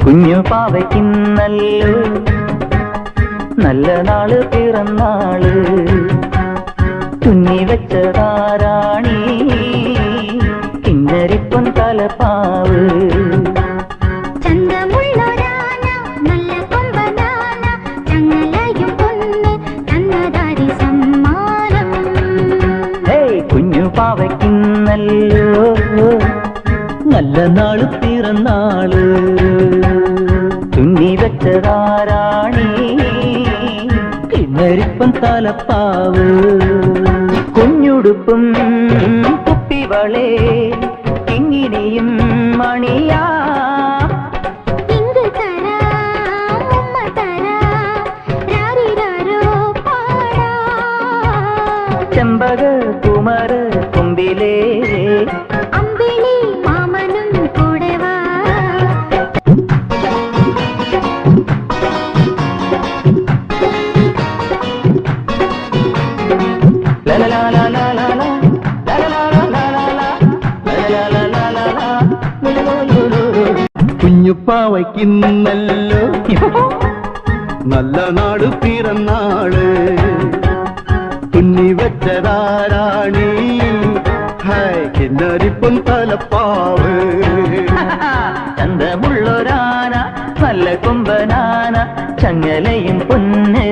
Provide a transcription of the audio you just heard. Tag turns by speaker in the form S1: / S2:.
S1: കുഞ്ഞു പാവയ്ക്കിന്നല്ലോ നല്ല നാള് പിറന്നാള് തുന്നി വെച്ചതാരാണി കിന്നരിപ്പൊൻ തലപ്പാവ് കുഞ്ഞു പാവയ്ക്കിന്നല്ലോ നല്ല നാള് പിറന്നാള് തുന്നി വെച്ചതാരാണി കിന്നരിപ്പൻ തലപ്പാവ് കുഞ്ഞുടുപ്പും കുപ്പിവളേ കിങ്ങിനിയും മണിയാ ചെമ്പക കുമര കൊമ്പിലേ
S2: കുഞ്ഞുപ്പാവയ്ക്കിന്നല്ലോ നല്ല നാട് പിറന്നാള് തുന്നി വെച്ചതാരാണി കിന്നരിപ്പൊൻ തലപ്പാവ്
S1: ചന്തമുള്ളൊരാന നല്ല കൊമ്പനാന ചങ്ങലയും പൊന്ന്